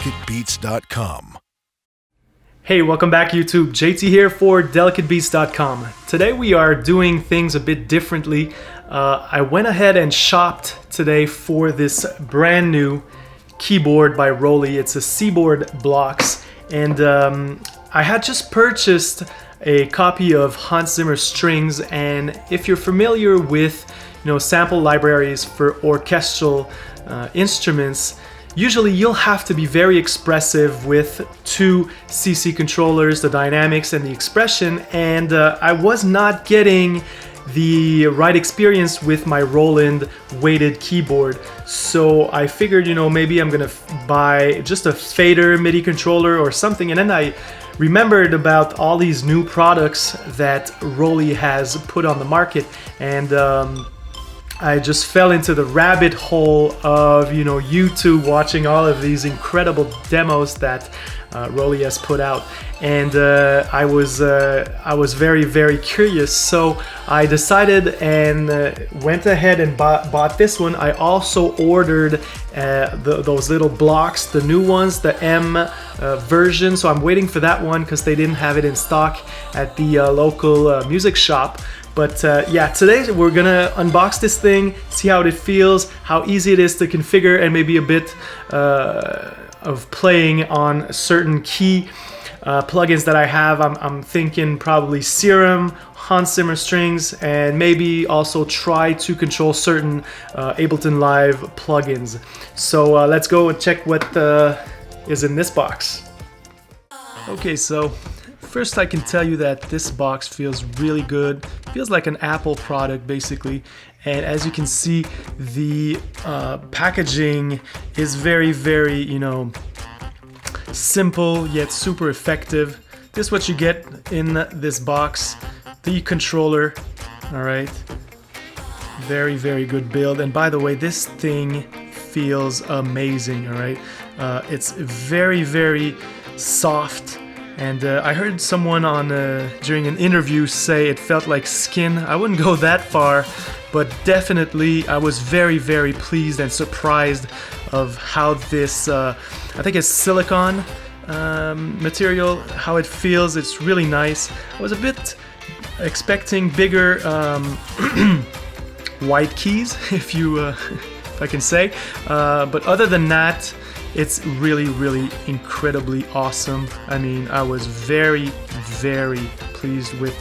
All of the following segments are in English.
delicatebeats.com. Hey, welcome back YouTube. JT here for delicatebeats.com. Today we are doing things a bit differently. I went ahead and shopped today for this brand new keyboard by Roli. It's a Seaboard Blocks, and I had just purchased a copy of Hans Zimmer Strings, and if you're familiar with sample libraries for orchestral instruments, usually you'll have to be very expressive with two CC controllers, the dynamics and the expression, and I was not getting the right experience with my Roland weighted keyboard. So I figured, maybe I'm gonna buy just a fader MIDI controller or something, and then I remembered about all these new products that Roli has put on the market, and I just fell into the rabbit hole of YouTube, watching all of these incredible demos that Roli has put out, and I was very, very curious, so I decided and went ahead and bought this one. I also ordered those little blocks, the new ones, the M version, so I'm waiting for that one because they didn't have it in stock at the local music shop. But yeah, today we're gonna unbox this thing, see how it feels, how easy it is to configure, and maybe a bit of playing on certain key plugins that I have. I'm thinking probably Serum, Hans Zimmer Strings, and maybe also try to control certain Ableton Live plugins. So let's go and check what is in this box. Okay, so first I can tell you that this box feels really good. Feels like an Apple product basically, and as you can see, the packaging is very, very simple yet super effective. This is what you get in this box: the controller. All right, very, very good build, and by the way, this thing feels amazing. All right, it's very, very soft. And I heard someone during an interview say it felt like skin. I wouldn't go that far, but definitely I was very, very pleased and surprised of how this, I think it's silicone material, how it feels. It's really nice. I was a bit expecting bigger white keys, if I can say, but other than that, it's really, really incredibly awesome. I mean, I was very, very pleased with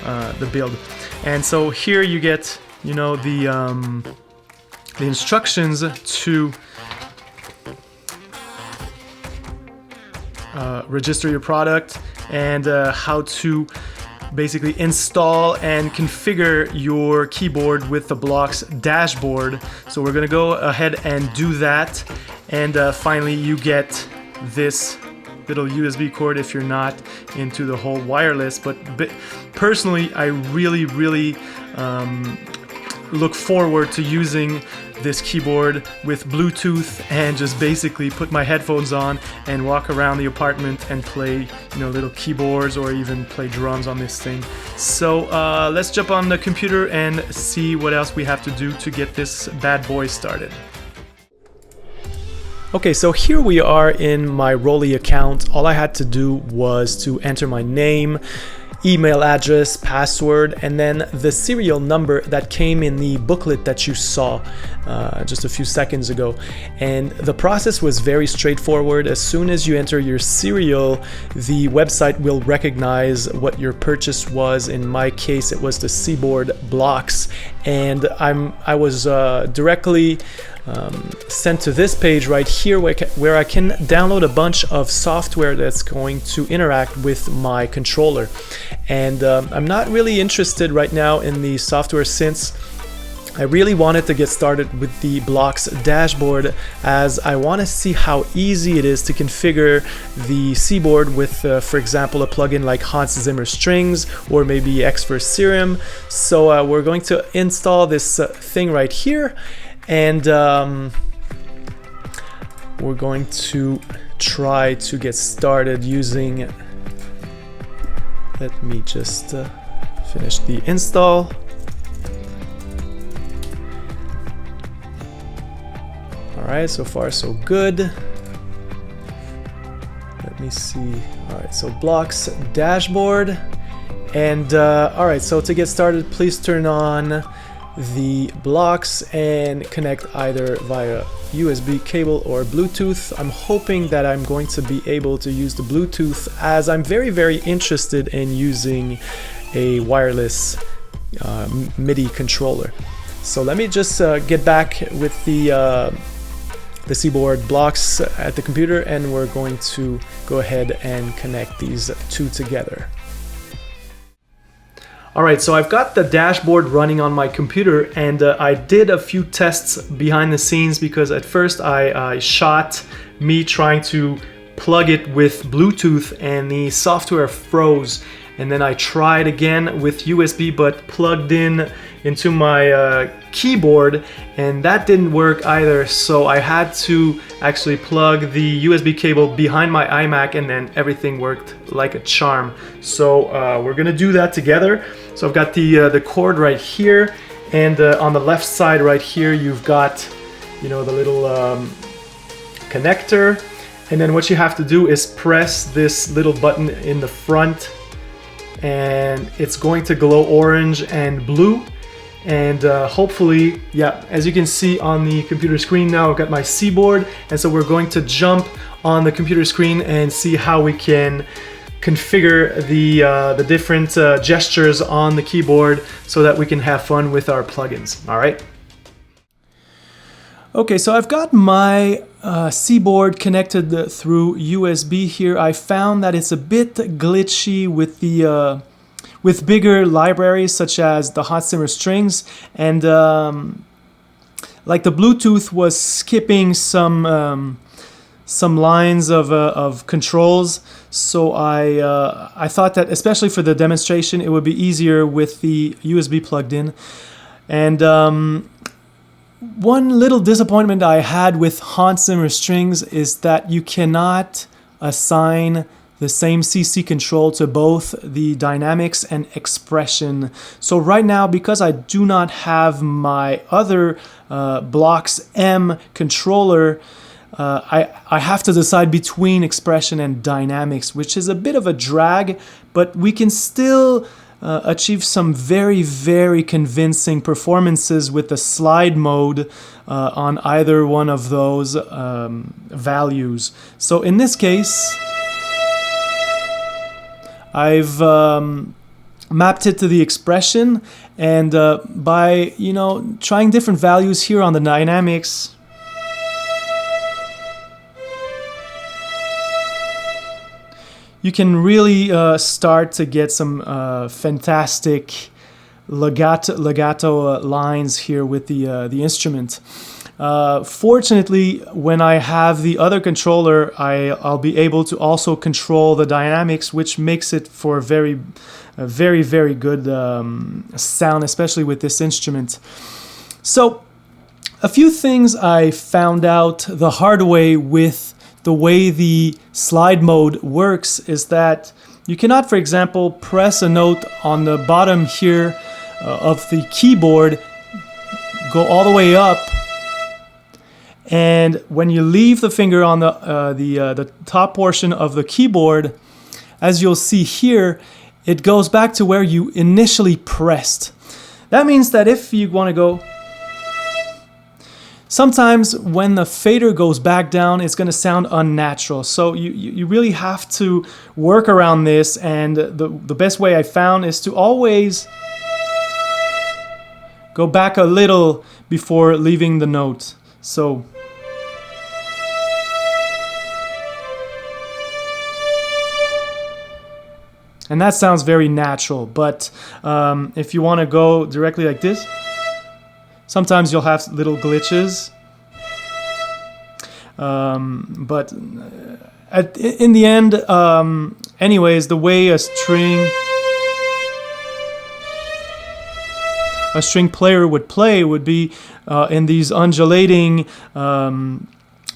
the build. And so here you get, the instructions to register your product, and how to basically install and configure your keyboard with the Blocks dashboard. So we're gonna go ahead and do that. And finally, you get this little USB cord if you're not into the whole wireless. But personally, I really, really look forward to using this keyboard with Bluetooth and just basically put my headphones on and walk around the apartment and play, little keyboards, or even play drums on this thing. So let's jump on the computer and see what else we have to do to get this bad boy started. Okay, so here we are in my Roli account. All I had to do was to enter my name, email address, password, and then the serial number that came in the booklet that you saw just a few seconds ago. And the process was very straightforward. As soon as you enter your serial, the website will recognize what your purchase was. In my case, it was the Seaboard Blocks, and I was directly sent to this page right here where I can download a bunch of software that's going to interact with my controller. And I'm not really interested right now in the software, since I really wanted to get started with the Blocks dashboard, as I want to see how easy it is to configure the Seaboard with, for example, a plugin like Hans Zimmer Strings or maybe Xfer Serum. So we're going to install this thing right here, and we're going to try to get started using, let me just finish the install. Alright, so far so good. let me see. All right, so blocks, dashboard. And all right, so to get started, please turn on the blocks and connect either via USB cable or Bluetooth. I'm hoping that I'm going to be able to use the Bluetooth, as I'm very interested in using a wireless MIDI controller. So let me just get back with the Seaboard blocks at the computer, and we're going to go ahead and connect these two together. Alright, so I've got the dashboard running on my computer, and I did a few tests behind the scenes, because at first I shot me trying to plug it with Bluetooth and the software froze, and then I tried again with USB but plugged in into my keyboard, and that didn't work either, so I had to actually plug the USB cable behind my iMac, and then everything worked like a charm. So we're gonna do that together. So I've got the cord right here, and on the left side right here you've got, you know, the little connector, and then what you have to do is press this little button in the front, and it's going to glow orange and blue. And hopefully, yeah, as you can see on the computer screen now, I've got my Seaboard, and so we're going to jump on the computer screen and see how we can configure the different gestures on the keyboard so that we can have fun with our plugins. All right. Okay, so I've got my Seaboard connected through USB here. I found that it's a bit glitchy with the with bigger libraries such as the Hans Zimmer Strings, and like the Bluetooth was skipping some lines of controls. So I thought that, especially for the demonstration, it would be easier with the USB plugged in. And one little disappointment I had with Hans Zimmer Strings is that you cannot assign the same CC control to both the dynamics and expression. So right now, because I do not have my other Blocks M controller, I have to decide between expression and dynamics, which is a bit of a drag, but we can still achieve some very convincing performances with the slide mode on either one of those values. So in this case, I've mapped it to the expression, and by, you know, trying different values here on the dynamics, you can really start to get some fantastic legato lines here with the instrument. Fortunately, when I have the other controller, I'll be able to also control the dynamics, which makes it for a very good sound, especially with this instrument. So, a few things I found out the hard way with the way the slide mode works is that you cannot, for example, press a note on the bottom here of the keyboard, go all the way up, and when you leave the finger on the top portion of the keyboard, as you'll see here, it goes back to where you initially pressed. That means that if you want to go, sometimes when the fader goes back down, it's going to sound unnatural. So you really have to work around this, and the best way I found is to always go back a little before leaving the note. So and that sounds very natural, but if you want to go directly like this, sometimes you'll have little glitches. But in the end, anyways, the way a string player would play would be in these undulating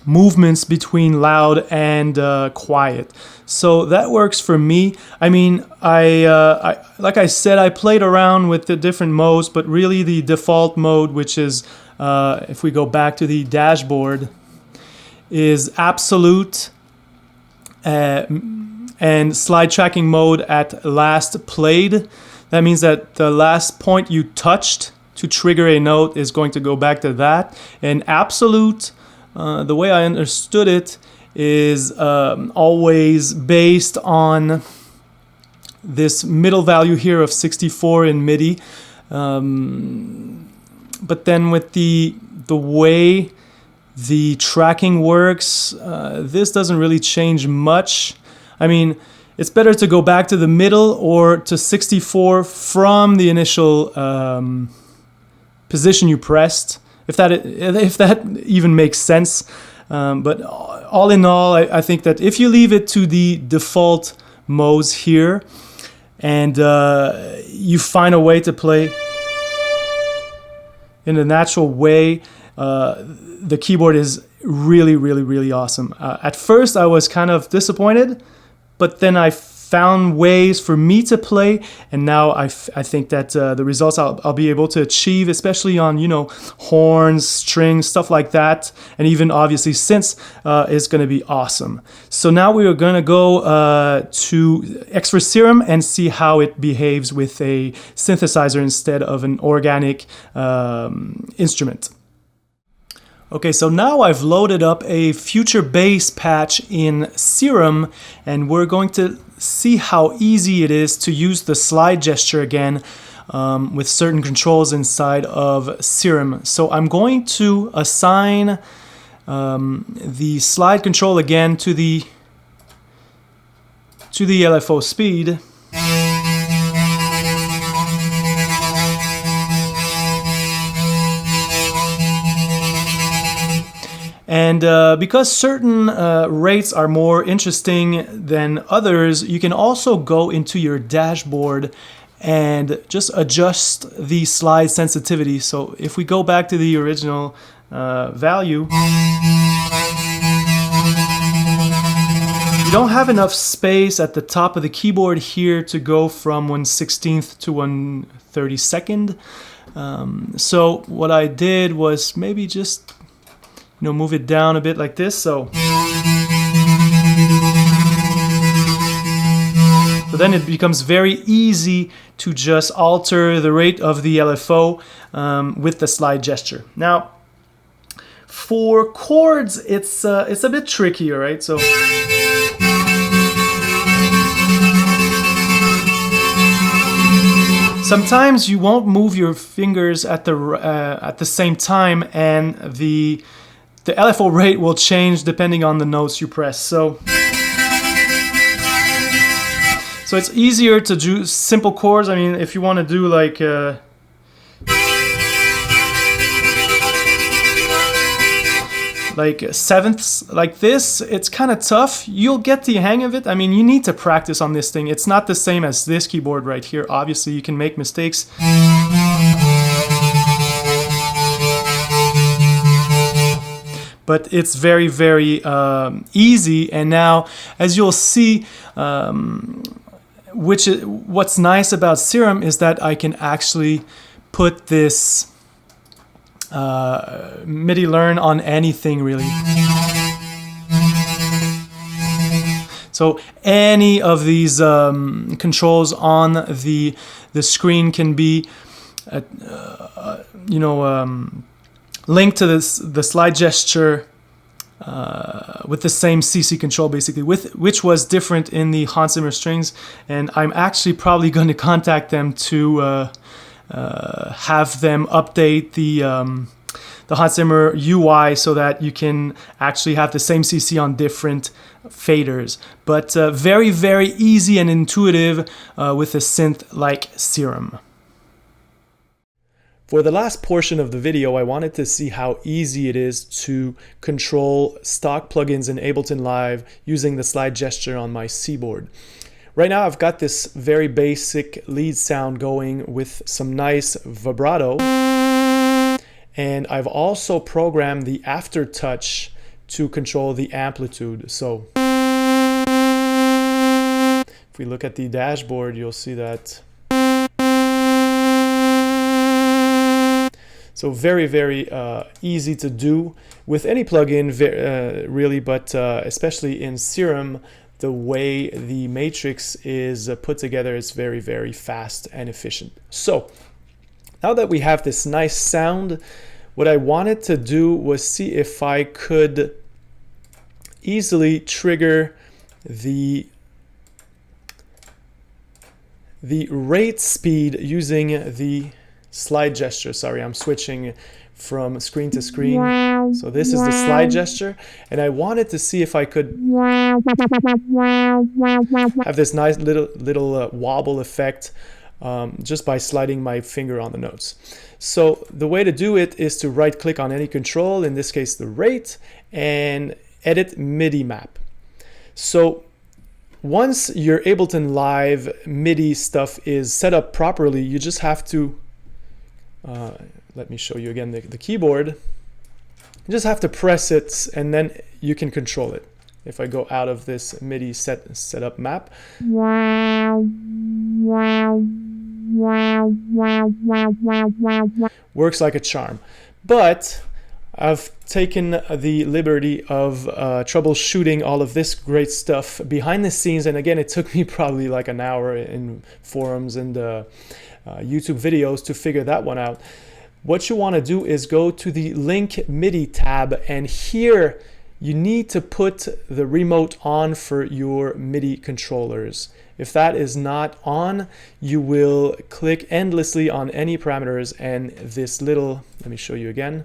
movements between loud and quiet. So that works for me. I mean, I like I said, I played around with the different modes, but really the default mode, which is if we go back to the dashboard, is absolute and slide tracking mode at last played. That means that the last point you touched to trigger a note is going to go back to that. And absolute, the way I understood it, is always based on this middle value here of 64 in MIDI. But then with the way the tracking works, this doesn't really change much. I mean, it's better to go back to the middle or to 64 from the initial position you pressed, if that even makes sense. But all in all, I think that if you leave it to the default modes here and you find a way to play in a natural way, the keyboard is really, really, really awesome. At first, I was kind of disappointed, but then I found ways for me to play, and now I think that the results I'll be able to achieve, especially on, you know, horns, strings, stuff like that, and even obviously synths, is going to be awesome. So now we are going to go to Xfer Serum and see how it behaves with a synthesizer instead of an organic instrument. Okay, so now I've loaded up a future bass patch in Serum, and we're going to see how easy it is to use the slide gesture again with certain controls inside of Serum. So I'm going to assign the slide control again to the LFO speed. And because certain rates are more interesting than others, you can also go into your dashboard and just adjust the slide sensitivity. So if we go back to the original value, you don't have enough space at the top of the keyboard here to go from 1/16 to 1/32. So what I did was maybe just move it down a bit like this. So then it becomes very easy to just alter the rate of the LFO with the slide gesture. Now, for chords, it's a bit trickier, right? So sometimes you won't move your fingers at the same time, and the LFO rate will change depending on the notes you press. So it's easier to do simple chords. I mean, if you want to do like sevenths like this, it's kind of tough. You'll get the hang of it. I mean, you need to practice on this thing. It's not the same as this keyboard right here. Obviously, you can make mistakes. But it's very, very easy. And now, as you'll see, what's nice about Serum is that I can actually put this MIDI learn on anything, really. So any of these controls on the screen can be, linked to the slide gesture with the same CC control, basically, which was different in the Hans Zimmer Strings, and I'm actually probably going to contact them to have them update the Hans Zimmer UI so that you can actually have the same CC on different faders. But very, very easy and intuitive with a synth like Serum. For the last portion of the video, I wanted to see how easy it is to control stock plugins in Ableton Live using the slide gesture on my Seaboard. Right now I've got this very basic lead sound going with some nice vibrato, and I've also programmed the aftertouch to control the amplitude. So if we look at the dashboard, you'll see that. So very, very easy to do with any plugin, really, but especially in Serum, the way the matrix is put together is very, very fast and efficient. So now that we have this nice sound, what I wanted to do was see if I could easily trigger the rate speed using the slide gesture. Sorry, I'm switching from screen to screen. So this is the slide gesture, and I wanted to see if I could have this nice little wobble effect just by sliding my finger on the notes. So the way to do it is to right click on any control, in this case the rate, and edit MIDI map. So once your Ableton Live MIDI stuff is set up properly, you just have to, let me show you again the keyboard. You just have to press it and then you can control it. If I go out of this MIDI setup map, works like a charm. But I've taken the liberty of troubleshooting all of this great stuff behind the scenes, and again, it took me probably like an hour in forums and YouTube videos to figure that one out. What you want to do is go to the Link MIDI tab, and here you need to put the remote on for your MIDI controllers. If that is not on, you will click endlessly on any parameters, and this little, let me show you again,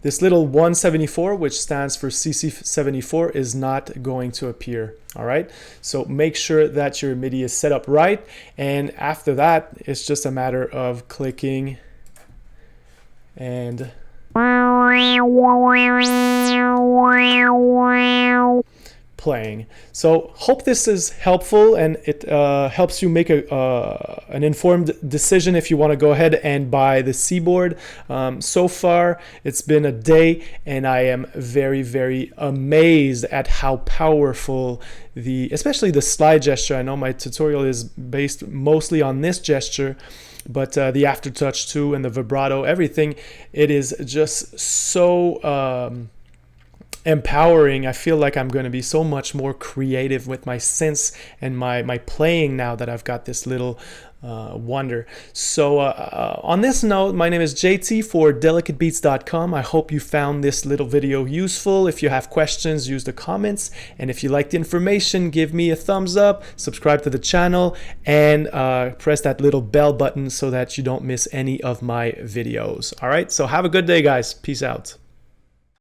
this little 174, which stands for CC74, is not going to appear. All right, so make sure that your MIDI is set up right, and after that, it's just a matter of clicking and playing. So hope this is helpful, and it helps you make an informed decision if you want to go ahead and buy the Seaboard. So far it's been a day, and I am very, very amazed at how powerful especially the slide gesture. I know my tutorial is based mostly on this gesture, but the aftertouch too, and the vibrato, everything, it is just so empowering. I feel like I'm going to be so much more creative with my synths and my playing now that I've got this little wonder. So on this note, my name is JT for delicatebeats.com. I hope you found this little video useful. If you have questions, use the comments, and if you like the information, give me a thumbs up, subscribe to the channel, and press that little bell button so that you don't miss any of my videos. All right, so have a good day, guys. Peace out.